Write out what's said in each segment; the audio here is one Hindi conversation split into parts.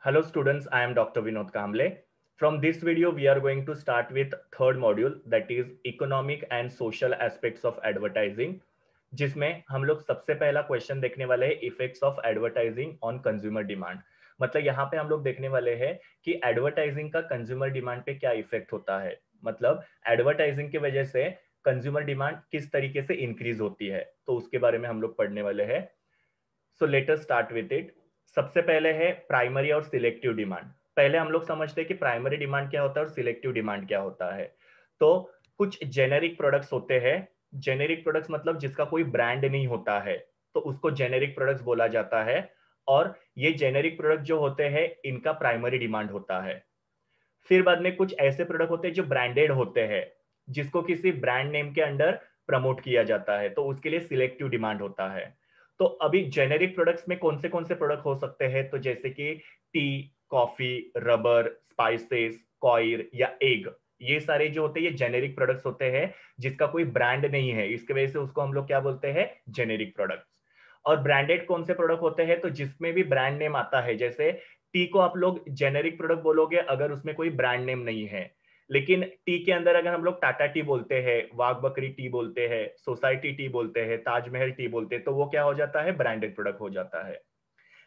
Hello students, I am Dr. Vinod Kamble. From this video, we are going to start with third module that is economic and social aspects of advertising, जिसमें हम लोग सबसे पहला क्वेश्चन देखने वाले हैं effects of advertising on consumer demand. मतलब यहाँ पे हम लोग देखने वाले हैं कि एडवर्टाइजिंग का कंज्यूमर डिमांड पे क्या इफेक्ट होता है। मतलब एडवर्टाइजिंग की वजह से कंज्यूमर डिमांड किस तरीके से इंक्रीज होती है, तो उसके बारे में हम लोग पढ़ने वाले हैं। So let us start with it. सबसे पहले है प्राइमरी और सिलेक्टिव डिमांड। पहले हम लोग समझते हैं कि प्राइमरी डिमांड क्या होता है और सिलेक्टिव डिमांड क्या होता है। तो कुछ जेनेरिक प्रोडक्ट्स होते हैं। जेनेरिक प्रोडक्ट्स मतलब जिसका कोई ब्रांड नहीं होता है, तो उसको जेनेरिक प्रोडक्ट्स बोला जाता है। और ये जेनेरिक प्रोडक्ट जो होते हैं इनका प्राइमरी डिमांड होता है। फिर बाद में कुछ ऐसे प्रोडक्ट होते हैं जो ब्रांडेड होते हैं, जिसको किसी ब्रांड नेम के अंडर प्रमोट किया जाता है, तो उसके लिए सिलेक्टिव डिमांड होता है। तो अभी जेनेरिक प्रोडक्ट्स में कौन से प्रोडक्ट हो सकते हैं, तो जैसे कि T, coffee, rubber, spices, coir या एग, ये सारे जो होते हैं ये जेनेरिक प्रोडक्ट्स होते हैं जिसका कोई ब्रांड नहीं है, इसके वजह से उसको हम लोग क्या बोलते हैं, जेनेरिक प्रोडक्ट्स। और ब्रांडेड कौन से प्रोडक्ट होते हैं, तो जिसमें भी ब्रांड नेम आता है। जैसे टी को आप लोग जेनेरिक प्रोडक्ट बोलोगे अगर उसमें कोई ब्रांड नेम नहीं है, लेकिन टी के अंदर अगर हम लोग टाटा टी बोलते हैं, वाघ बकरी टी बोलते हैं, सोसाइटी टी बोलते हैं, ताजमहल टी बोलते हैं, तो वो क्या हो जाता है, ब्रांडेड प्रोडक्ट हो जाता है।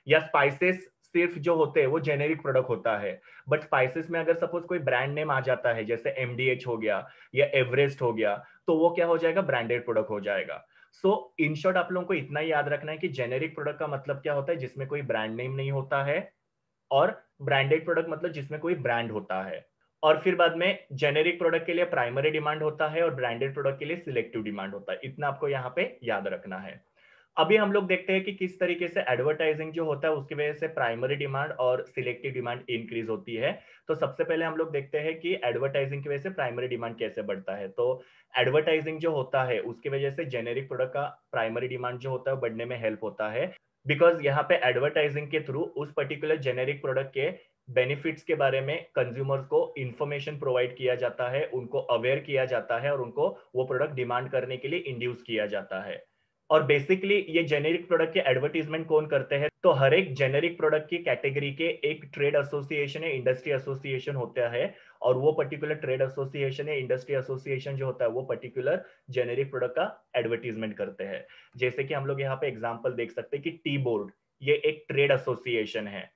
या स्पाइसेस सिर्फ जो होते हैं वो जेनेरिक प्रोडक्ट होता है। बट स्पाइसेस में अगर सपोज कोई ब्रांड नेम आ जाता है, जैसे एमडीएच हो गया या एवरेस्ट हो गया, तो वो क्या हो जाएगा, ब्रांडेड प्रोडक्ट हो जाएगा। सो इन शॉर्ट आप लोगों को इतना ही याद रखना है कि जेनेरिक प्रोडक्ट का मतलब क्या होता है, जिसमें कोई ब्रांड नेम नहीं होता है। और ब्रांडेड प्रोडक्ट मतलब जिसमें कोई ब्रांड होता है। और फिर बाद में जेनेरिक प्रोडक्ट के लिए प्राइमरी डिमांड होता है और ब्रांडेड प्रोडक्ट के लिए सिलेक्टिव डिमांड होता है। इतना आपको यहाँ पे याद रखना है। अभी हम लोग देखते हैं कि किस तरीके से एडवर्टाइजिंग जो होता है उसकी वजह से प्राइमरी डिमांड और सिलेक्टिव डिमांड इंक्रीज होती है। तो सबसे पहले हम लोग देखते हैं कि एडवर्टाइजिंग की वजह से प्राइमरी डिमांड कैसे बढ़ता है। तो एडवर्टाइजिंग जो होता है उसकी वजह से जेनेरिक प्रोडक्ट का प्राइमरी डिमांड जो होता है बढ़ने में हेल्प होता है। बिकॉज यहाँ पे एडवर्टाइजिंग के थ्रू उस पर्टिकुलर जेनेरिक प्रोडक्ट के बेनिफिट्स के बारे में कंज्यूमर्स को इंफॉर्मेशन प्रोवाइड किया जाता है, उनको अवेयर किया जाता है और उनको वो प्रोडक्ट डिमांड करने के लिए इंड्यूस किया जाता है। और बेसिकली ये जेनेरिक प्रोडक्ट के एडवर्टीजमेंट कौन करते हैं, तो हर एक जेनेरिक प्रोडक्ट की कैटेगरी के एक ट्रेड एसोसिएशन या इंडस्ट्री एसोसिएशन होता है। और वो पर्टिकुलर ट्रेड एसोसिएशन या इंडस्ट्री एसोसिएशन जो होता है वो पर्टिकुलर जेनेरिक प्रोडक्ट का एडवर्टीजमेंट करते हैं। जैसे कि हम लोग यहाँ पे एग्जांपल देख सकते हैं कि टी बोर्ड, ये एक ट्रेड एसोसिएशन है।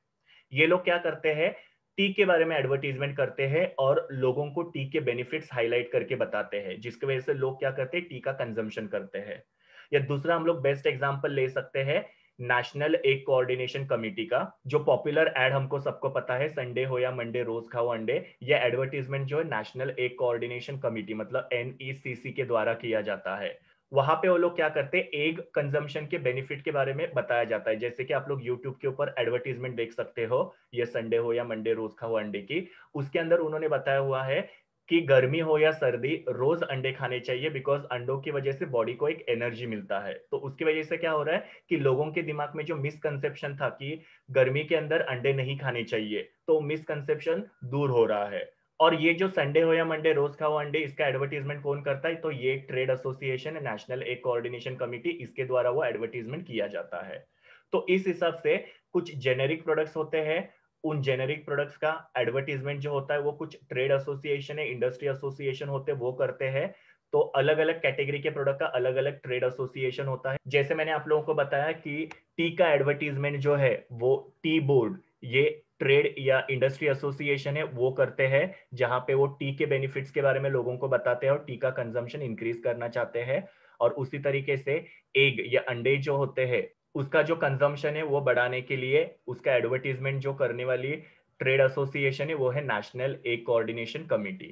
ये लोग क्या करते हैं, टी के बारे में एडवर्टीजमेंट करते हैं और लोगों को टी के बेनिफिट्स हाईलाइट करके बताते हैं, जिसकी वजह से लोग क्या करते हैं, टी का कंजम्पशन करते हैं। या दूसरा हम लोग बेस्ट एग्जांपल ले सकते हैं नेशनल एग कोऑर्डिनेशन कमेटी का। जो पॉपुलर एड हमको सबको पता है, संडे हो या मंडे रोज खाओ अंडे, ये एडवर्टीजमेंट जो है नेशनल एग कोऑर्डिनेशन कमेटी मतलब एनईसीसी के द्वारा किया जाता है। वहां पे वो लोग क्या करते हैं, एग कंजम्पशन के बेनिफिट के बारे में बताया जाता है। जैसे कि आप लोग यूट्यूब के ऊपर एडवर्टीजमेंट देख सकते हो, ये संडे हो या मंडे रोज खाओ अंडे की। उसके अंदर उन्होंने बताया हुआ है कि गर्मी हो या सर्दी रोज अंडे खाने चाहिए, बिकॉज अंडों की वजह से बॉडी को एक एनर्जी मिलता है। तो उसकी वजह से क्या हो रहा है कि लोगों के दिमाग में जो मिसकंसेप्शन था कि गर्मी के अंदर अंडे नहीं खाने चाहिए, तो मिसकंसेप्शन दूर हो रहा है। और ये जो संडे हो या मंडे रोज खाओ अंडे, इसका एडवर्टीजमेंट कौन करता है, तो ये एक ट्रेड एसोसिएशन है, नेशनल एग कोऑर्डिनेशन कमेटी, इसके द्वारा वो एडवर्टीजमेंट किया जाता है। तो इस हिसाब से कुछ जेनेरिक प्रोडक्ट्स होते हैं, उन जेनेरिक प्रोडक्ट्स का एडवर्टीजमेंट जो होता है वो कुछ ट्रेड एसोसिएशन है, इंडस्ट्री एसोसिएशन होते हैं, वो करते हैं। तो अलग अलग कैटेगरी के प्रोडक्ट का अलग अलग ट्रेड एसोसिएशन होता है। जैसे मैंने आप लोगों को बताया कि टी का एडवर्टीजमेंट जो है वो टी बोर्ड, ये ट्रेड या इंडस्ट्री एसोसिएशन है, वो करते हैं, जहां पे वो टी के बेनिफिट्स के बारे में लोगों को बताते हैं और टी का कंजम्पशन इंक्रीज करना चाहते हैं। और उसी तरीके से एग या अंडे जो होते हैं उसका जो कंजम्पशन है वो बढ़ाने के लिए उसका एडवर्टीजमेंट जो करने वाली ट्रेड एसोसिएशन है वो है नेशनल एग कोऑर्डिनेशन कमेटी।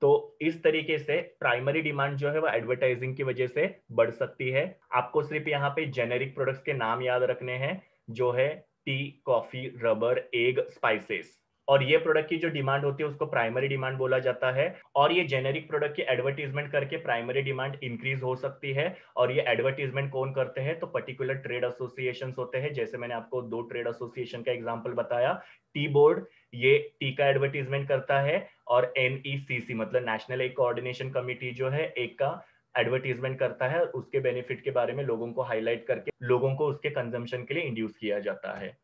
तो इस तरीके से प्राइमरी डिमांड जो है वो एडवर्टाइजिंग की वजह से बढ़ सकती है। आपको सिर्फ यहाँ पे जेनेरिक प्रोडक्ट्स के नाम याद रखने हैं, जो है T, coffee, rubber, egg, spices. और ये प्रोडक्ट की जो डिमांड होती है उसको प्राइमरी डिमांड बोला जाता है। और ये जेनेरिक प्रोडक्ट की एडवर्टीजमेंट करके प्राइमरी डिमांड इंक्रीज हो सकती है। और ये एडवर्टीजमेंट कौन करते हैं, तो पर्टिकुलर ट्रेड एसोसिएशंस होते हैं। जैसे मैंने आपको दो ट्रेड एसोसिएशन का एग्जांपल बताया, टी बोर्ड ये टी का एडवर्टीजमेंट करता है, और एनईसीसी मतलब नेशनल एग कोऑर्डिनेशन कमेटी जो है एक का एडवर्टीजमेंट करता है, और उसके बेनिफिट के बारे में लोगों को हाईलाइट करके लोगों को उसके कंजम्पशन के लिए इंड्यूस किया जाता है।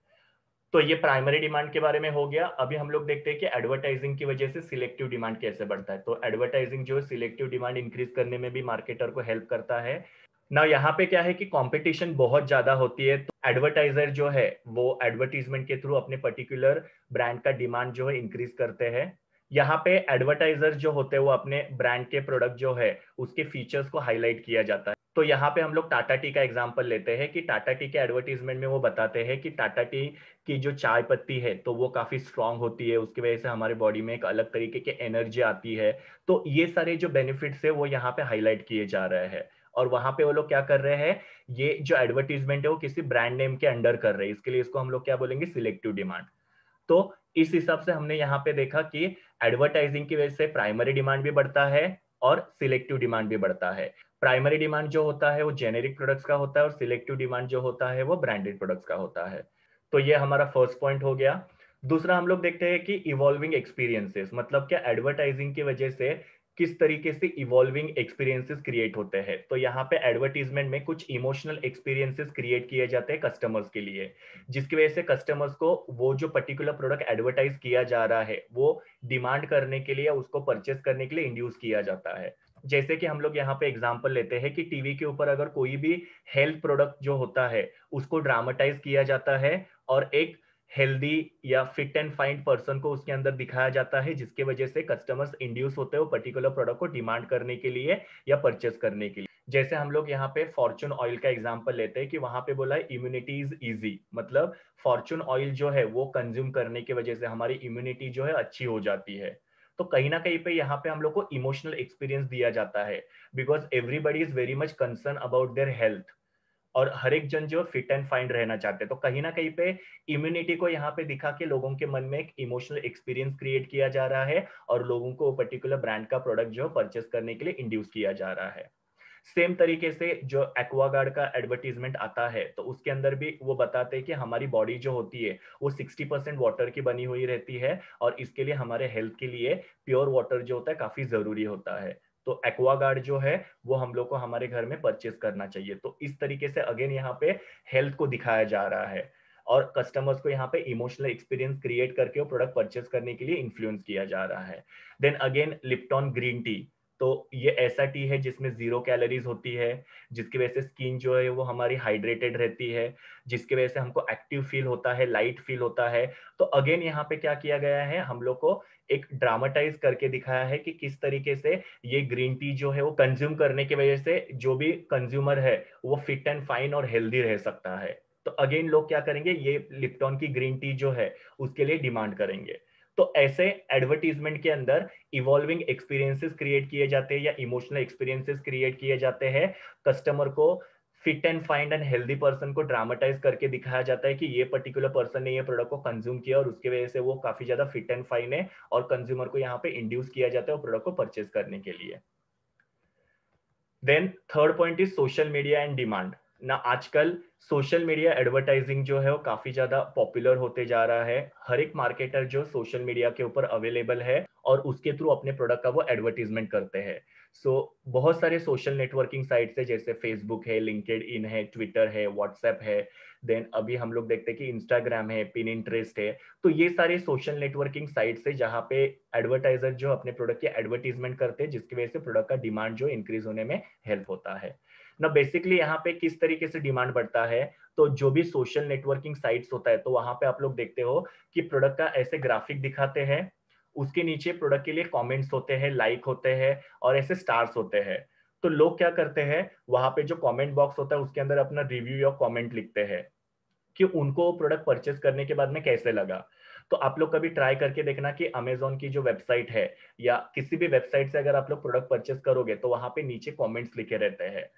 तो ये प्राइमरी डिमांड के बारे में हो गया। अभी हम लोग देखते हैं कि एडवर्टाइजिंग की वजह से सिलेक्टिव डिमांड कैसे बढ़ता है। तो एडवर्टाइजिंग जो है सिलेक्टिव डिमांड इंक्रीज करने में भी मार्केटर को हेल्प करता है ना। यहाँ पे क्या है कि कंपटीशन बहुत ज्यादा होती है, तो एडवर्टाइजर जो है वो एडवर्टीजमेंट के थ्रू अपने पर्टिकुलर ब्रांड का डिमांड जो है इंक्रीज करते हैं। यहाँ पे एडवर्टाइजर जो होते हैं वो अपने ब्रांड के प्रोडक्ट जो है उसके फीचर्स को हाईलाइट किया जाता है। तो यहाँ पे हम लोग टाटा टी का एग्जांपल लेते हैं कि टाटा टी के एडवर्टीजमेंट में वो बताते हैं कि टाटा टी की जो चाय पत्ती है तो वो काफी स्ट्रांग होती है, उसकी वजह से हमारे बॉडी में एक अलग तरीके की एनर्जी आती है। तो ये सारे जो बेनिफिट्स है वो यहाँ पे हाईलाइट किए जा रहे हैं। और वहां पे वो लोग क्या कर रहे हैं, ये जो एडवर्टीजमेंट है वो किसी ब्रांड नेम के अंडर कर रहे हैं, इसके लिए इसको हम लोग क्या बोलेंगे, सिलेक्टिव डिमांड। तो इस हिसाब से हमने यहाँ पे देखा कि एडवर्टाइजिंग की वजह से प्राइमरी डिमांड भी बढ़ता है और सिलेक्टिव डिमांड भी बढ़ता है। प्राइमरी डिमांड जो होता है वो जेनेरिक प्रोडक्ट्स का होता है और सिलेक्टिव डिमांड जो होता है वो ब्रांडेड प्रोडक्ट्स का होता है। तो ये हमारा फर्स्ट पॉइंट हो गया। दूसरा हम लोग देखते हैं कि इवॉल्विंग एक्सपीरियंसेस, मतलब क्या एडवर्टाइजिंग की वजह से किस तरीके से इवॉल्विंग एक्सपीरियंसेस क्रिएट होते हैं। तो यहाँ पे एडवर्टीजमेंट में कुछ इमोशनल एक्सपीरियंसेस क्रिएट किए जाते हैं कस्टमर्स के लिए, जिसकी वजह से कस्टमर्स को वो जो पर्टिकुलर प्रोडक्ट एडवर्टाइज किया जा रहा है वो डिमांड करने के लिए, उसको परचेस करने के लिए इंड्यूस किया जाता है। जैसे कि हम लोग यहाँ पे एग्जांपल लेते हैं कि टीवी के ऊपर अगर कोई भी हेल्थ प्रोडक्ट जो होता है उसको ड्रामेटाइज किया जाता है और एक हेल्दी या फिट एंड फाइन पर्सन को उसके अंदर दिखाया जाता है, जिसके वजह से कस्टमर्स इंड्यूस होते हैं वो पर्टिकुलर प्रोडक्ट को डिमांड करने के लिए या परचेस करने के लिए। जैसे हम लोग यहाँ पे फॉर्चून ऑयल का एग्जांपल लेते हैं कि वहां पे बोला है इम्यूनिटी इज इजी, मतलब फॉर्चून ऑयल जो है वो कंज्यूम करने की वजह से हमारी इम्यूनिटी जो है अच्छी हो जाती है। तो कहीं ना कहीं पे यहाँ पे हम लोग को इमोशनल एक्सपीरियंस दिया जाता है, because everybody is very much concern about their health और हर एक जन जो फिट एंड फाइन रहना चाहते हैं। तो कहीं ना कहीं पे इम्यूनिटी को यहाँ पे दिखा के लोगों के मन में एक इमोशनल एक्सपीरियंस क्रिएट किया जा रहा है और लोगों को पर्टिकुलर ब्रांड का प्रोडक्ट जो परचेस करने के लिए इंड्यूस किया जा रहा है। सेम तरीके से जो एक्वागार्ड का एडवर्टीजमेंट आता है तो उसके अंदर भी वो बताते हैं कि हमारी बॉडी जो होती है वो 60% वाटर की बनी हुई रहती है और इसके लिए हमारे हेल्थ के लिए प्योर वाटर जो होता है काफी जरूरी होता है। तो एक्वागार्ड जो है वो हम लोग को हमारे घर में परचेस करना चाहिए। तो इस तरीके से अगेन यहाँ पे हेल्थ को दिखाया जा रहा है और कस्टमर्स को यहाँ पे इमोशनल एक्सपीरियंस क्रिएट करके वो प्रोडक्ट परचेस करने के लिए इन्फ्लुएंस किया जा रहा है। Then again lepton green tea, तो ये ऐसा टी है जिसमें 0 कैलोरीज होती है, जिसकी वजह से स्किन जो है वो हमारी हाइड्रेटेड रहती है, जिसकी वजह से हमको एक्टिव फील होता है, लाइट फील होता है। तो अगेन यहाँ पे क्या किया गया है, हम लोग को एक ड्रामेटाइज करके दिखाया है कि किस तरीके से ये ग्रीन टी जो है वो कंज्यूम करने की वजह से जो भी कंज्यूमर है वो फिट एंड फाइन और हेल्दी रह सकता है। तो अगेन लोग क्या करेंगे, ये लिप्टॉन की ग्रीन टी जो है उसके लिए डिमांड करेंगे। तो ऐसे एडवर्टीजमेंट के अंदर इवॉल्विंग एक्सपीरियंसेस क्रिएट किए जाते हैं या इमोशनल एक्सपीरियंसेस क्रिएट किए जाते हैं। कस्टमर को fit and fine and healthy person को ड्रामेटाइज करके दिखाया जाता है कि ये पर्टिकुलर पर्सन ने ये प्रोडक्ट को कंज्यूम किया और उसकी वजह से वो काफी ज्यादा फिट एंड फाइन है और कंज्यूमर को यहाँ पे इंड्यूस किया जाता है प्रोडक्ट को परचेज करने के लिए। Then third point is social media and demand ना। आजकल सोशल मीडिया एडवर्टाइजिंग जो है वो काफी ज्यादा पॉपुलर होते जा रहा है। हर एक मार्केटर जो सोशल मीडिया के ऊपर अवेलेबल है और उसके थ्रू अपने प्रोडक्ट का वो एडवर्टीजमेंट करते हैं। सो बहुत सारे सोशल नेटवर्किंग साइट्स है, जैसे फेसबुक है, लिंक्डइन इन है, ट्विटर है, व्हाट्सएप है। देन अभी हम लोग देखते हैं कि इंस्टाग्राम है, पिनिंटरेस्ट है। तो ये सारे सोशल नेटवर्किंग साइट्स है जहाँ पे एडवर्टाइजर जो अपने प्रोडक्ट की एडवर्टीजमेंट करते हैं, जिसकी वजह से प्रोडक्ट का डिमांड जो इंक्रीज होने में हेल्प होता है ना। बेसिकली यहाँ पे किस तरीके से डिमांड बढ़ता है, तो जो भी सोशल नेटवर्किंग साइट्स होता है तो वहां पे आप लोग देखते हो कि प्रोडक्ट का ऐसे ग्राफिक दिखाते हैं, उसके नीचे प्रोडक्ट के लिए कमेंट्स होते हैं, लाइक होते हैं और ऐसे स्टार्स होते हैं। तो लोग क्या करते हैं, वहां पे जो कमेंट बॉक्स होता है उसके अंदर अपना रिव्यू या कमेंट लिखते हैं कि उनको प्रोडक्ट परचेस करने के बाद में कैसे लगा। तो आप लोग कभी ट्राई करके देखना कि अमेजोन की जो वेबसाइट है या किसी भी वेबसाइट से अगर आप लोग प्रोडक्ट परचेस करोगे तो वहां पे नीचे कमेंट्स लिखे रहते हैं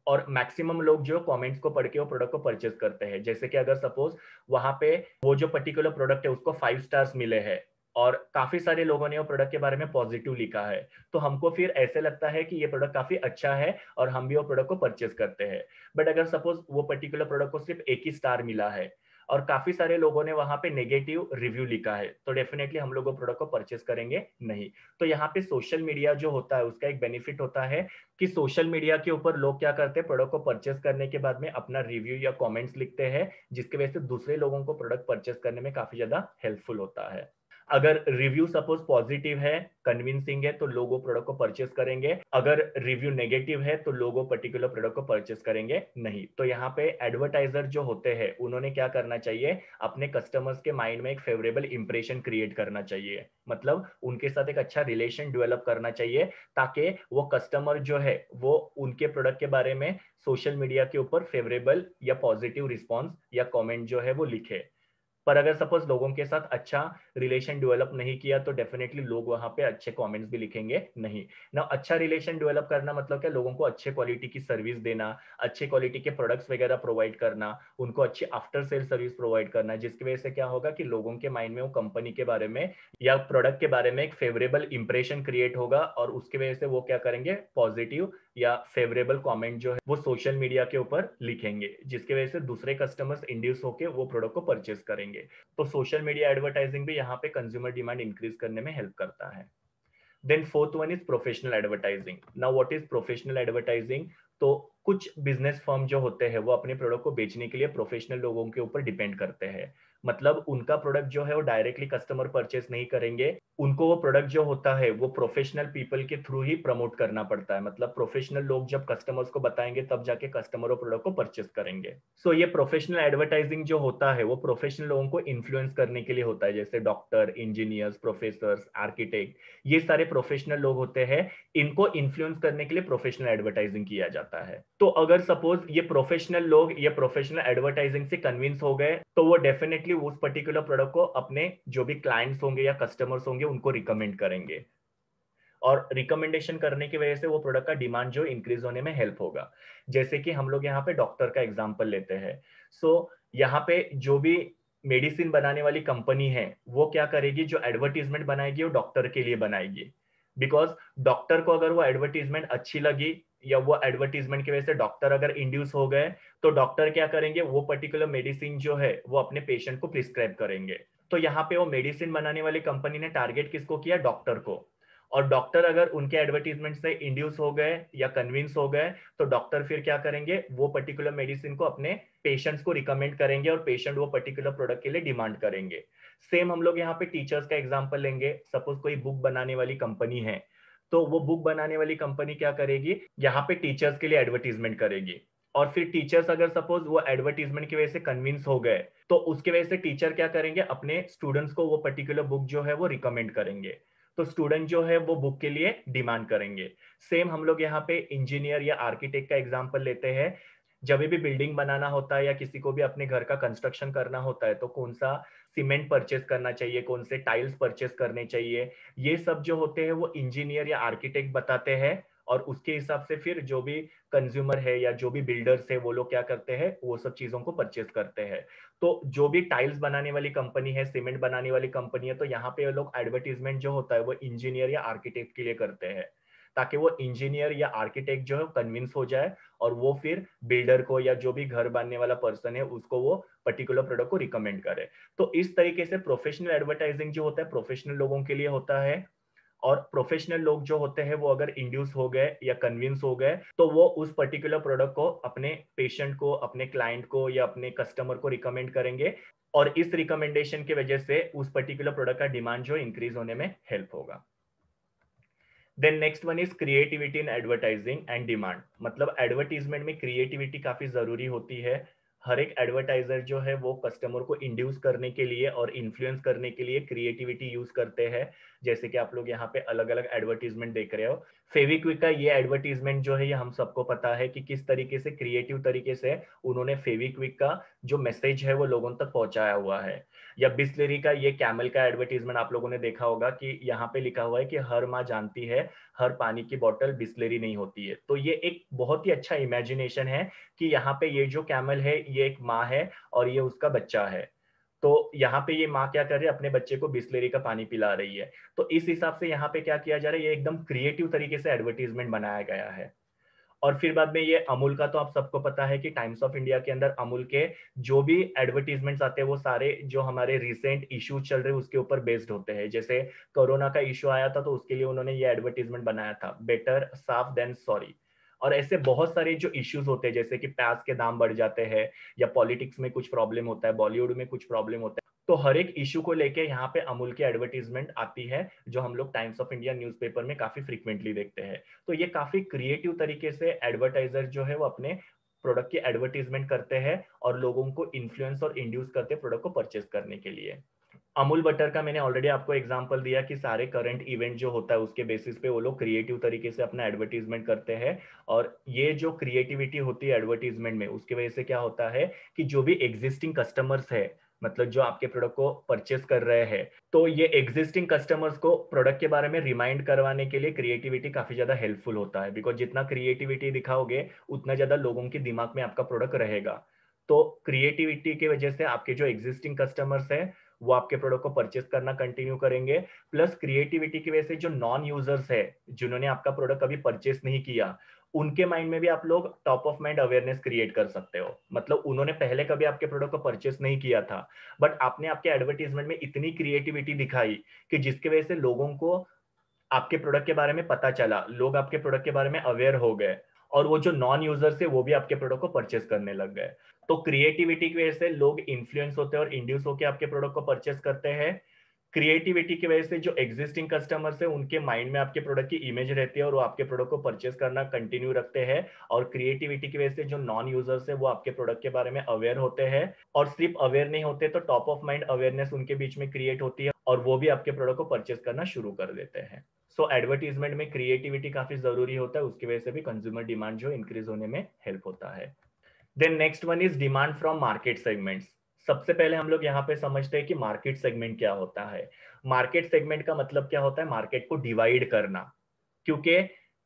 और मैक्सिमम लोग जो कमेंट्स को पढ़ के वो प्रोडक्ट को परचेस करते हैं। जैसे कि अगर सपोज वहां पे वो जो पर्टिकुलर प्रोडक्ट है उसको 5 स्टार्स मिले हैं और काफी सारे लोगों ने वो प्रोडक्ट के बारे में पॉजिटिव लिखा है, तो हमको फिर ऐसे लगता है कि ये प्रोडक्ट काफी अच्छा है और हम भी वो प्रोडक्ट को परचेस करते हैं। बट अगर सपोज वो पर्टिकुलर प्रोडक्ट को सिर्फ 1 ही स्टार मिला है और काफी सारे लोगों ने वहां पे नेगेटिव रिव्यू लिखा है, तो डेफिनेटली हम लोग वो प्रोडक्ट को परचेस करेंगे नहीं। तो यहाँ पे सोशल मीडिया जो होता है उसका एक बेनिफिट होता है कि सोशल मीडिया के ऊपर लोग क्या करते हैं, प्रोडक्ट को परचेस करने के बाद में अपना रिव्यू या कमेंट्स लिखते हैं, जिसकी वजह से दूसरे लोगों को प्रोडक्ट परचेस करने में काफी ज्यादा हेल्पफुल होता है। अगर रिव्यू सपोज पॉजिटिव है, कन्विंसिंग है, तो लोग वो प्रोडक्ट को परचेस करेंगे। अगर रिव्यू नेगेटिव है तो लोग वो पर्टिकुलर प्रोडक्ट को परचेस करेंगे नहीं। तो यहाँ पे एडवर्टाइजर जो होते हैं उन्होंने क्या करना चाहिए, अपने कस्टमर्स के माइंड में एक फेवरेबल इंप्रेशन क्रिएट करना चाहिए, मतलब उनके साथ एक अच्छा रिलेशन डेवलप करना चाहिए, ताकि वो कस्टमर जो है वो उनके प्रोडक्ट के बारे में सोशल मीडिया के ऊपर फेवरेबल या पॉजिटिव रिस्पॉन्स या कॉमेंट जो है वो लिखे। पर अगर सपोज लोगों के साथ अच्छा रिलेशन डेवलप नहीं किया तो डेफिनेटली लोग वहां पे अच्छे कमेंट्स भी लिखेंगे नहीं ना। अच्छा रिलेशन डेवलप करना मतलब क्या, लोगों को अच्छे क्वालिटी की सर्विस देना, अच्छे क्वालिटी के प्रोडक्ट्स वगैरह प्रोवाइड करना, उनको अच्छी आफ्टर सेल सर्विस प्रोवाइड करना, जिसकी वजह से क्या होगा कि लोगों के माइंड में वो कंपनी के बारे में या प्रोडक्ट के बारे में एक फेवरेबल इंप्रेशन क्रिएट होगा, और उसकी वजह से वो क्या करेंगे, पॉजिटिव या फेवरेबल कमेंट जो है वो सोशल मीडिया के ऊपर लिखेंगे, जिसकी वजह से दूसरे कस्टमर्स इंड्यूस होकर वो प्रोडक्ट को परचेस करेंगे। तो सोशल मीडिया एडवर्टाइजिंग भी यहाँ पे कंज्यूमर डिमांड इंक्रीज करने में हेल्प करता है। Then fourth one is professional advertising. Now what is professional advertising? तो कुछ बिजनेस फर्म जो होते हैं वो अपने प्रोडक्ट को बेचने के लिए प्रोफेशनल लोगों के ऊपर डिपेंड करते हैं। मतलब उनका प्रोडक्ट जो है वो डायरेक्टली कस्टमर परचेस नहीं करेंगे, उनको वो प्रोडक्ट जो होता है वो प्रोफेशनल पीपल के थ्रू ही प्रमोट करना पड़ता है। मतलब प्रोफेशनल लोग जब कस्टमर्स को बताएंगे तब जाके कस्टमर वो प्रोडक्ट को परचेस करेंगे। सो ये प्रोफेशनल एडवर्टाइजिंग जो होता है वो प्रोफेशनल लोगों को इन्फ्लुएंस करने के लिए होता है, जैसे डॉक्टर, इंजीनियर्स, प्रोफेसर्स, आर्किटेक्ट, ये सारे प्रोफेशनल लोग होते हैं, इनको इन्फ्लुएंस करने के लिए प्रोफेशनल एडवर्टाइजिंग किया जाता है। तो अगर सपोज ये प्रोफेशनल लोग ये प्रोफेशनल एडवर्टाइजिंग से कन्विंस हो गए तो वो डेफिनेटली उस पर्टिकुलर प्रोडक्ट को अपने जो भी क्लाइंट्स होंगे या कस्टमर्स होंगे उनको रिकमेंड करेंगे, और रिकमेंडेशन करने की वजह से वो प्रोडक्ट का डिमांड जो इंक्रीज होने में हेल्प होगा। जैसे कि हम लोग यहाँ पे डॉक्टर का एग्जांपल लेते हैं। सो यहाँ पे जो भी मेडिसिन बनाने वाली कंपनी है वो क्या करेगी, जो एडवर्टीजमेंट बनाएगी वो डॉक्टर के लिए बनाएगी, बिकॉज डॉक्टर को अगर वो एडवर्टीजमेंट अच्छी लगी या वो एडवर्टीजमेंट की वजह से डॉक्टर अगर इंड्यूस हो गए तो डॉक्टर क्या करेंगे, वो पर्टिकुलर मेडिसिन जो है वो अपने पेशेंट को प्रिस्क्राइब करेंगे। तो यहाँ पे वो मेडिसिन बनाने वाली कंपनी ने टारगेट किसको किया, डॉक्टर को। और डॉक्टर अगर उनके एडवर्टीजमेंट से इंड्यूस हो गए या कन्विंस हो गए तो डॉक्टर फिर क्या करेंगे, वो पर्टिकुलर मेडिसिन को अपने पेशेंट्स को रिकमेंड करेंगे और पेशेंट वो पर्टिकुलर प्रोडक्ट के लिए डिमांड करेंगे। सेम हम लोग यहाँ पे टीचर्स का एग्जांपल लेंगे। सपोज कोई बुक बनाने वाली कंपनी है, तो वो बुक बनाने वाली कंपनी क्या करेगी, यहाँ पे टीचर्स के लिए एडवर्टीजमेंट करेगी, और फिर टीचर्स अगर सपोज वो एडवर्टीजमेंट की वजह से कन्विंस हो गए तो उसकी वजह से टीचर क्या करेंगे, अपने स्टूडेंट्स को वो पर्टिकुलर बुक जो है वो रिकमेंड करेंगे, तो स्टूडेंट जो है वो बुक के लिए डिमांड करेंगे। सेम हम लोग यहाँ पे इंजीनियर या आर्किटेक्ट का एग्जांपल लेते हैं। जब भी बिल्डिंग बनाना होता है या किसी को भी अपने घर का कंस्ट्रक्शन करना होता है तो कौन सा सीमेंट परचेस करना चाहिए, कौन से टाइल्स परचेस करने चाहिए, ये सब जो होते हैं वो इंजीनियर या आर्किटेक्ट बताते हैं, और उसके हिसाब से फिर जो भी कंज्यूमर है या जो भी बिल्डर्स है वो लोग क्या करते हैं, वो सब चीजों को परचेस करते हैं। तो जो भी टाइल्स बनाने वाली कंपनी है, सीमेंट बनाने वाली कंपनी है, तो यहाँ पे लोग एडवर्टीजमेंट जो होता है वो इंजीनियर या आर्किटेक्ट के लिए करते हैं, ताकि वो इंजीनियर या आर्किटेक्ट जो है कन्विंस हो जाए और वो फिर बिल्डर को या जो भी घर बनने वाला पर्सन है उसको वो पर्टिकुलर प्रोडक्ट को रिकमेंड करे। तो इस तरीके से प्रोफेशनल एडवर्टाइजिंग जो होता है प्रोफेशनल लोगों के लिए होता है, और प्रोफेशनल लोग जो होते हैं वो अगर इंड्यूस हो गए या कन्विंस हो गए तो वो उस पर्टिकुलर प्रोडक्ट को अपने पेशेंट को, अपने क्लाइंट को या अपने कस्टमर को रिकमेंड करेंगे, और इस रिकमेंडेशन की वजह से उस पर्टिकुलर प्रोडक्ट का डिमांड जो इंक्रीज होने में हेल्प होगा। Then next one is creativity in advertising and demand. मतलब एडवर्टीजमेंट में क्रिएटिविटी काफी जरूरी होती है। हर एक एडवर्टाइजर जो है वो कस्टमर को इंड्यूस करने के लिए और इन्फ्लुएंस करने के लिए क्रिएटिविटी यूज करते हैं। जैसे कि आप लोग यहाँ पे अलग अलग एडवर्टीजमेंट देख रहे हो। फेविक्विक का ये एडवर्टीजमेंट जो है ये हम सबको पता है कि किस तरीके से क्रिएटिव तरीके से उन्होंने फेविक्विक का जो मैसेज है वो लोगों तक पहुंचाया हुआ है। या बिस्लेरी का ये कैमल का एडवर्टीजमेंट आप लोगों ने देखा होगा कि यहाँ पे लिखा हुआ है कि हर माँ जानती है हर पानी की बोतल बिस्लेरी नहीं होती है। तो ये एक बहुत ही अच्छा इमेजिनेशन है कि यहाँ पे ये जो कैमल है ये एक माँ है और ये उसका बच्चा है। तो यहाँ पे ये माँ क्या कर रही है, अपने बच्चे को बिस्लेरी का पानी पिला रही है। तो इस हिसाब से यहाँ पे क्या किया जा रहा है, ये एकदम क्रिएटिव तरीके से एडवर्टीजमेंट बनाया गया है। और फिर बाद में ये अमूल का तो आप सबको पता है कि टाइम्स ऑफ इंडिया के अंदर अमूल के जो भी एडवर्टीजमेंट्स आते हैं वो सारे जो हमारे रिसेंट इश्यूज चल रहे हैं उसके ऊपर बेस्ड होते हैं। जैसे कोरोना का इश्यू आया था तो उसके लिए उन्होंने ये एडवर्टीजमेंट बनाया था, बेटर साफ देन सॉरी। और ऐसे बहुत सारे जो इश्यूज होते हैं, जैसे कि प्याज के दाम बढ़ जाते हैं या पॉलिटिक्स में कुछ प्रॉब्लम होता है, बॉलीवुड में कुछ प्रॉब्लम होता है, तो हर एक इशू को लेके यहाँ पे अमूल की एडवर्टीजमेंट आती है जो हम लोग टाइम्स ऑफ इंडिया न्यूज़पेपर में काफी फ्रीक्वेंटली देखते हैं। तो ये काफी क्रिएटिव तरीके से एडवर्टाइजर जो है वो अपने प्रोडक्ट की एडवर्टीजमेंट करते हैं और लोगों को इन्फ्लुएंस और इंड्यूस करते हैं प्रोडक्ट को परचेस करने के लिए। अमूल बटर का मैंने ऑलरेडी आपको एग्जांपल दिया कि सारे करंट इवेंट जो होता है उसके बेसिस पे वो लोग क्रिएटिव तरीके से अपना एडवर्टीजमेंट करते हैं। और ये जो क्रिएटिविटी होती है एडवर्टीजमेंट में, उसकी वजह से क्या होता है कि जो भी एग्जिस्टिंग कस्टमर्स है, मतलब जो आपके प्रोडक्ट को परचेस कर रहे हैं, तो ये एग्जिस्टिंग कस्टमर्स को प्रोडक्ट के बारे में रिमाइंड करवाने के लिए क्रिएटिविटी काफी ज्यादा हेल्पफुल होता है। बिकॉज जितना क्रिएटिविटी दिखाओगे उतना ज्यादा लोगों के दिमाग में आपका प्रोडक्ट रहेगा। तो क्रिएटिविटी की वजह से आपके जो एग्जिस्टिंग कस्टमर्स है वो आपके प्रोडक्ट को परचेस करना कंटिन्यू करेंगे। प्लस क्रिएटिविटी की वजह से जो नॉन यूजर्स है जिन्होंने आपका प्रोडक्ट कभी परचेस नहीं किया, उनके माइंड में भी आप लोग top of mind awareness create कर सकते हो। मतलब उन्होंने पहले कभी आपके प्रोडक्ट को परचेस नहीं किया था, बट आपने आपके एडवर्टीजमेंट में इतनी क्रिएटिविटी दिखाई कि जिसकी वजह से लोगों को आपके प्रोडक्ट के बारे में पता चला, लोग आपके प्रोडक्ट के बारे में अवेयर हो गए और वो जो नॉन यूजर्स है वो भी आपके प्रोडक्ट को परचेस करने लग गए। तो क्रिएटिविटी की वजह से लोग इन्फ्लुएंस होते हैं और इंड्यूस होकर आपके प्रोडक्ट को परचेस करते हैं। क्रिएटिविटी की वजह से जो एग्जिस्टिंग कस्टमर्स है उनके माइंड में आपके प्रोडक्ट की इमेज रहती है और वो आपके प्रोडक्ट को परचेस करना कंटिन्यू रखते हैं। और क्रिएटिविटी की वजह से जो नॉन यूजर्स है वो आपके प्रोडक्ट के बारे में अवेयर होते हैं, और सिर्फ अवेयर नहीं होते तो टॉप ऑफ माइंड अवेयरनेस उनके बीच में क्रिएट होती है और वो भी आपके प्रोडक्ट को परचेस करना शुरू कर देते हैं। सो एडवर्टीजमेंट में क्रिएटिविटी काफी जरूरी होता है, उसकी वजह से भी कंज्यूमर डिमांड जो इंक्रीज होने में हेल्प होता है। Then next one is demand from market segments. सबसे पहले हम लोग यहाँ पे समझते हैं कि मार्केट सेगमेंट क्या होता है। मार्केट सेगमेंट का मतलब क्या होता है, मार्केट को डिवाइड करना। क्योंकि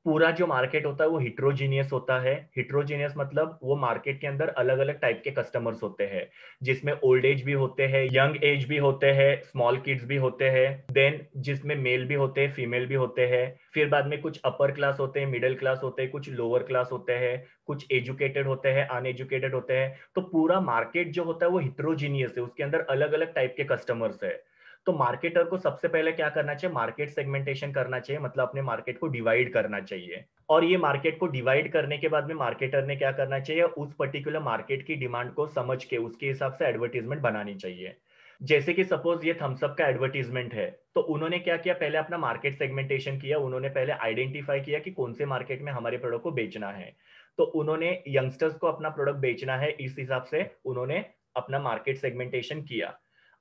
पूरा जो मार्केट होता है वो हिट्रोजीनियस होता है। हिट्रोजीनियस मतलब वो मार्केट के अंदर अलग अलग टाइप के कस्टमर्स होते हैं, जिसमें ओल्ड एज भी होते हैं, यंग एज भी होते हैं, स्मॉल किड्स भी होते हैं, देन जिसमें मेल भी होते हैं, फीमेल भी होते हैं। फिर बाद में कुछ अपर क्लास होते हैं, मिडिल क्लास होते हैं, कुछ लोअर क्लास होते हैं, कुछ एजुकेटेड होते हैं, अनएजुकेटेड होते हैं। तो पूरा मार्केट जो होता है वो हिट्रोजीनियस है, उसके अंदर अलग अलग टाइप के कस्टमर्स है। तो मार्केटर को सबसे पहले क्या करना चाहिए, मार्केट सेगमेंटेशन करना चाहिए, मतलब अपने मार्केट को डिवाइड करना चाहिए। और ये मार्केट को डिवाइड करने के बाद में मार्केटर ने क्या करना चाहिए, उस पर्टिकुलर मार्केट की डिमांड को समझ के उसके हिसाब से एडवर्टीजमेंट बनानी चाहिए। जैसे कि सपोज ये थम्सअप का एडवर्टीजमेंट है, तो उन्होंने क्या किया, पहले अपना मार्केट सेगमेंटेशन किया। उन्होंने पहले आइडेंटिफाई किया कि कौन से मार्केट में हमारे प्रोडक्ट को बेचना है। तो उन्होंने यंगस्टर्स को अपना प्रोडक्ट बेचना है, इस हिसाब से उन्होंने अपना मार्केट सेगमेंटेशन किया।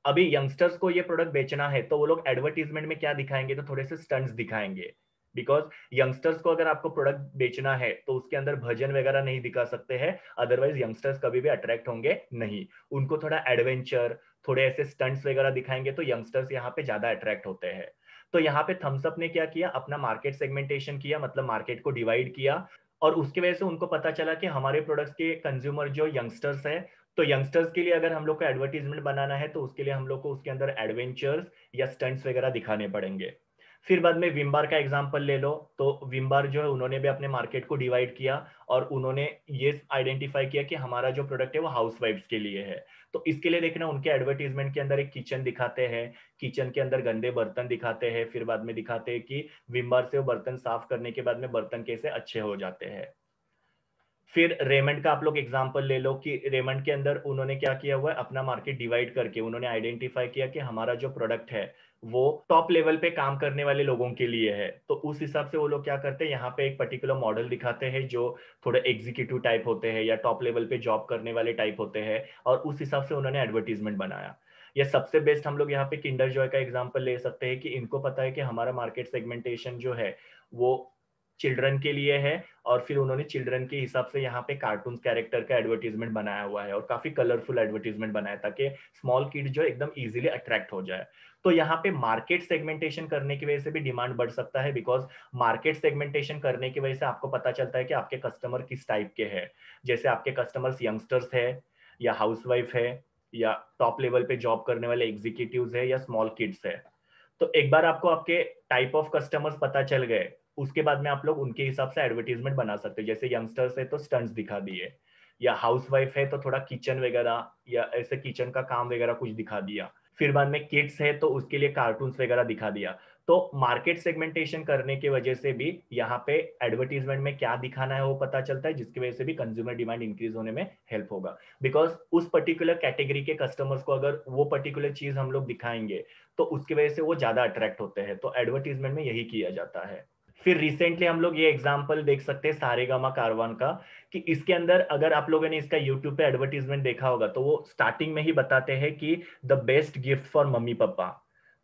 अभी यंगस्टर्स को ये प्रोडक्ट बेचना है तो वो लोग एडवर्टीजमेंट में क्या दिखाएंगे, तो थोड़े से स्टंट्स दिखाएंगे। बिकॉज यंगस्टर्स को अगर आपको प्रोडक्ट बेचना है तो उसके अंदर भजन वगैरह नहीं दिखा सकते हैं, अदरवाइज यंगस्टर्स कभी भी अट्रैक्ट होंगे नहीं। उनको थोड़ा एडवेंचर, थोड़े ऐसे स्टंट्स वगैरह दिखाएंगे तो यंगस्टर्स यहाँ पे ज्यादा अट्रैक्ट होते हैं। तो यहाँ पे थम्सअप ने क्या किया, अपना मार्केट सेगमेंटेशन किया, मतलब मार्केट को डिवाइड किया। और उसकी वजह से उनको पता चला कि हमारे प्रोडक्ट्स के कंज्यूमर जो यंगस्टर्स है, तो यंगस्टर्स के लिए अगर हम लोग को एडवर्टीजमेंट बनाना है तो उसके लिए हम लोग को उसके अंदर एडवेंचर्स या स्टंट्स वगैरह दिखाने पड़ेंगे। फिर बाद में विम बार का एग्जांपल ले लो, तो विम बार जो है उन्होंने भी अपने मार्केट को डिवाइड किया और उन्होंने ये आइडेंटिफाई किया कि हमारा जो प्रोडक्ट है वो हाउस वाइफ्स के लिए है। तो इसके लिए देखना, उनके एडवर्टीजमेंट के अंदर एक किचन दिखाते हैं, किचन के अंदर गंदे बर्तन दिखाते हैं, फिर बाद में दिखाते हैं कि विम बार से वो बर्तन साफ करने के बाद में बर्तन कैसे अच्छे हो जाते हैं। फिर रेमंड का आप लोग एग्जांपल ले लो कि रेमंड के अंदर उन्होंने क्या किया हुआ है, अपना मार्केट डिवाइड करके उन्होंने आइडेंटिफाई किया कि हमारा जो प्रोडक्ट है वो टॉप लेवल पे काम करने वाले लोगों के लिए है। तो उस हिसाब से वो लोग क्या करते हैं, यहाँ पे एक पर्टिकुलर मॉडल दिखाते हैं जो थोड़े एग्जीक्यूटिव टाइप होते हैं या टॉप लेवल पे जॉब करने वाले टाइप होते हैं, और उस हिसाब से उन्होंने एडवर्टीजमेंट बनाया। या सबसे बेस्ट हम लोग यहाँ पे किंडर जॉय का एग्जांपल ले सकते हैं कि इनको पता है कि हमारा मार्केट सेगमेंटेशन जो है वो चिल्ड्रन के लिए है, और फिर उन्होंने चिल्ड्रन के हिसाब से यहाँ पे कार्टून कैरेक्टर का एडवर्टीजमेंट बनाया हुआ है और काफी कलरफुल एडवर्टीजमेंट बनाया ताकि स्मॉल किड जो एकदम इजीली अट्रैक्ट हो जाए। तो यहाँ पे मार्केट सेगमेंटेशन करने की वजह से भी डिमांड बढ़ सकता है, बिकॉज मार्केट सेगमेंटेशन करने की वजह से आपको पता चलता है कि आपके कस्टमर किस टाइप के हैं। जैसे आपके कस्टमर्स यंगस्टर्स है या हाउसवाइफ है या टॉप लेवल पे जॉब करने वाले एग्जीक्यूटिव्स है या स्मॉल किड्स है। तो एक बार आपको आपके टाइप ऑफ कस्टमर्स पता चल गए उसके बाद में आप लोग उनके हिसाब से एडवर्टीजमेंट बना सकते हो। जैसे यंगस्टर्स है तो स्टंट्स दिखा दिए, या हाउस वाइफ है तो थोड़ा किचन वगैरह या ऐसे किचन का काम वगैरह कुछ दिखा दिया। फिर बाद में किड्स है तो उसके लिए कार्टून्स वगैरह दिखा दिया। तो मार्केट सेगमेंटेशन करने की वजह से भी यहाँ पे एडवर्टीजमेंट में क्या दिखाना है वो पता चलता है, जिसकी वजह से भी कंज्यूमर डिमांड इंक्रीज होने में हेल्प होगा। बिकॉज उस पर्टिकुलर कैटेगरी के कस्टमर्स को अगर वो पर्टिकुलर चीज हम लोग दिखाएंगे तो उसकी वजह से वो ज्यादा अट्रैक्ट होते हैं। तो एडवर्टीजमेंट में यही किया जाता है। फिर रिसेंटली हम लोग ये एग्जांपल देख सकते हैं सारेगामा कारवान का, कि इसके अंदर अगर आप लोगों ने इसका यूट्यूब पे एडवर्टीजमेंट देखा होगा तो वो स्टार्टिंग में ही बताते हैं कि the best gift for mummy papa.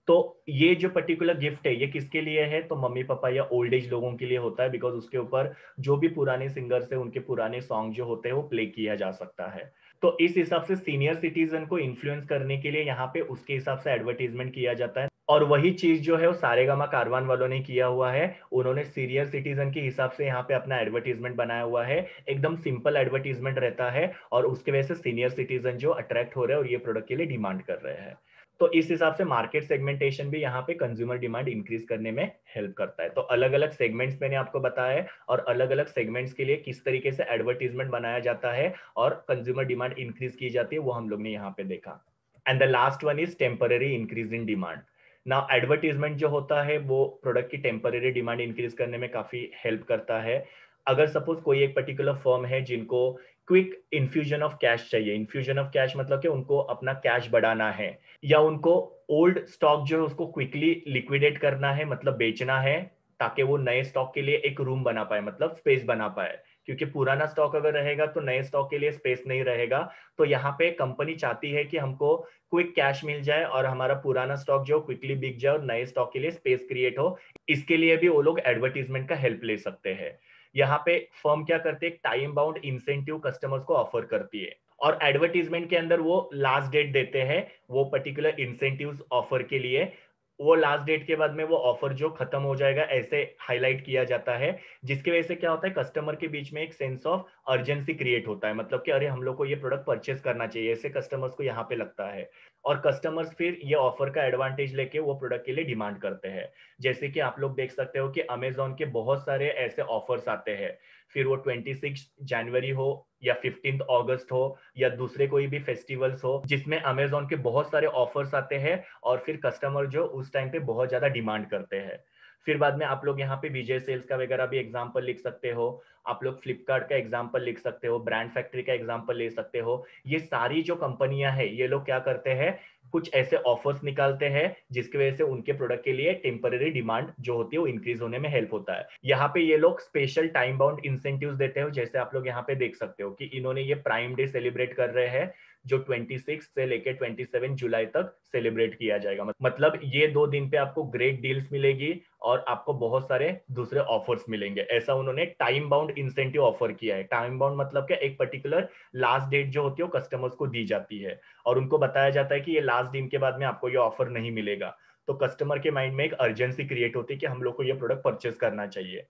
तो ये जो पर्टिकुलर गिफ्ट है ये किसके लिए है, तो मम्मी पापा या ओल्ड एज लोगों के लिए होता है। बिकॉज उसके ऊपर जो भी पुराने सिंगर्स है उनके पुराने सॉन्ग जो होते हैं वो प्ले किया जा सकता है। तो इस हिसाब से सीनियर सिटीजन को इन्फ्लुएंस करने के लिए यहाँ पे उसके हिसाब से एडवर्टीजमेंट किया जाता है। और वही चीज जो है वो सारेगामा कारवान वालों ने किया हुआ है। उन्होंने सीनियर सिटीजन के हिसाब से यहाँ पे अपना एडवर्टीजमेंट बनाया हुआ है। एकदम सिंपल एडवर्टीजमेंट रहता है और उसके वजह से सीनियर सिटीजन जो अट्रैक्ट हो रहे हैं और ये प्रोडक्ट के लिए डिमांड कर रहे हैं। तो इस हिसाब से मार्केट सेगमेंटेशन भी यहाँ पे कंज्यूमर डिमांड इंक्रीज करने में हेल्प करता है। तो अलग अलग सेगमेंट्स मैंने आपको बताया है और अलग अलग सेगमेंट्स के लिए किस तरीके से एडवर्टीजमेंट बनाया जाता है और कंज्यूमर डिमांड इंक्रीज की जाती है वो हम लोग ने यहाँ पे देखा। And the last one is temporary increase in demand. ना एडवर्टीजमेंट जो होता है वो प्रोडक्ट की टेम्पररी डिमांड इंक्रीज करने में काफी हेल्प करता है। अगर सपोज कोई एक पर्टिकुलर फर्म है जिनको क्विक इन्फ्यूजन ऑफ कैश चाहिए, इन्फ्यूजन ऑफ कैश मतलब कि उनको अपना कैश बढ़ाना है, या उनको ओल्ड स्टॉक जो है उसको क्विकली लिक्विडेट करना है, मतलब बेचना है, ताकि वो नए स्टॉक के लिए एक रूम बना पाए, मतलब स्पेस बना पाए। क्योंकि पुराना स्टॉक अगर रहेगा तो नए स्टॉक के लिए स्पेस नहीं रहेगा। तो यहाँ पे कंपनी चाहती है कि हमको क्विक कैश मिल जाए और हमारा पुराना स्टॉक जो क्विकली बिक जाए और नए स्टॉक के लिए स्पेस क्रिएट हो। इसके लिए भी वो लोग एडवर्टीजमेंट का हेल्प ले सकते हैं। यहाँ पे फर्म क्या करते हैं, टाइम बाउंड इंसेंटिव कस्टमर्स को ऑफर करती है और एडवर्टीजमेंट के अंदर वो लास्ट डेट देते हैं वो पर्टिकुलर इंसेंटिव्स ऑफर के लिए। वो लास्ट डेट के बाद में वो ऑफर जो खत्म हो जाएगा ऐसे हाईलाइट किया जाता है, जिसकी वजह से क्या होता है कस्टमर के बीच में एक सेंस ऑफ अर्जेंसी क्रिएट होता है। मतलब कि अरे हम लोग को ये प्रोडक्ट परचेस करना चाहिए, ऐसे कस्टमर्स को यहाँ पे लगता है। और कस्टमर्स फिर ये ऑफर का एडवांटेज लेके वो प्रोडक्ट के लिए डिमांड करते हैं। जैसे कि आप लोग देख सकते हो कि अमेजोन के बहुत सारे ऐसे ऑफर्स आते हैं, फिर वो 26 जनवरी हो या 15 अगस्त हो या दूसरे कोई भी फेस्टिवल्स हो, जिसमें अमेजोन के बहुत सारे ऑफर्स आते हैं और फिर कस्टमर जो उस टाइम पे बहुत ज्यादा डिमांड करते हैं। फिर बाद में आप लोग यहाँ पे विजय सेल्स का वगैरह भी एग्जांपल लिख सकते हो, आप लोग फ्लिपकार्ट का एग्जांपल लिख सकते हो, ब्रांड फैक्ट्री का एग्जांपल ले सकते हो। ये सारी जो कंपनियां हैं ये लोग क्या करते हैं, कुछ ऐसे ऑफर्स निकालते हैं जिसकी वजह से उनके प्रोडक्ट के लिए टेम्पररी डिमांड जो होती है वो इंक्रीज होने में हेल्प होता है। यहाँ पे ये लोग स्पेशल टाइम बाउंड इंसेंटिव्स देते हो, जैसे आप लोग यहाँ पे देख सकते हो कि इन्होंने ये प्राइम डे सेलिब्रेट कर रहे हैं जो 26 से लेके 27 जुलाई तक सेलिब्रेट किया जाएगा। मतलब ये 2 दिन पे आपको ग्रेट डील्स मिलेगी और आपको बहुत सारे दूसरे ऑफर्स मिलेंगे। ऐसा उन्होंने टाइम बाउंड इंसेंटिव ऑफर किया है। टाइम बाउंड मतलब क्या, एक पर्टिकुलर लास्ट डेट जो होती है वो कस्टमर्स को दी जाती है और उनको बताया जाता है कि ये लास्ट दिन के बाद में आपको ये ऑफर नहीं मिलेगा। तो कस्टमर के माइंड में एक अर्जेंसी क्रिएट होती है कि हम लोग को ये प्रोडक्ट परचेस करना चाहिए।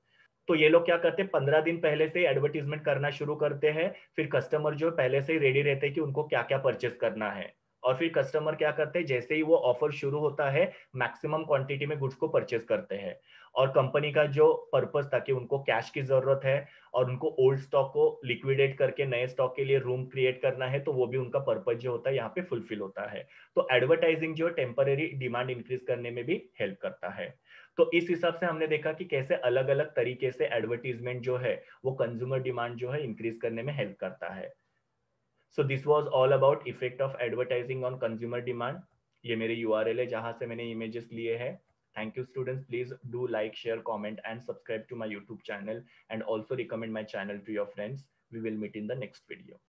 तो ये लोग क्या करते हैं, 15 दिन पहले से एडवर्टीजमेंट करना शुरू करते हैं। फिर कस्टमर जो पहले से ही रेडी रहते हैं कि उनको क्या क्या परचेस करना है। और फिर कस्टमर क्या करते हैं, जैसे ही वो ऑफर शुरू होता है मैक्सिमम क्वांटिटी में गुड्स को परचेस करते हैं। और कंपनी का जो पर्पस था कि उनको कैश की जरूरत है और उनको ओल्ड स्टॉक को लिक्विडेट करके नए स्टॉक के लिए रूम क्रिएट करना है, तो वो भी उनका पर्पस जो होता है यहाँ पे फुलफिल होता है। तो एडवर्टाइजिंग जो टेम्पररी डिमांड इंक्रीज करने में भी हेल्प करता है। तो इस हिसाब से हमने देखा कि कैसे अलग अलग तरीके से एडवर्टीजमेंट जो है वो कंज्यूमर डिमांड जो है इंक्रीज करने में हेल्प करता है। So this was all about effect of advertising on consumer demand. ये मेरे यूआरएल है जहां से मैंने इमेजेस लिए हैं। Thank you students, please do like, share, comment and subscribe to my YouTube channel and also recommend my channel to your friends. We will meet in the next video.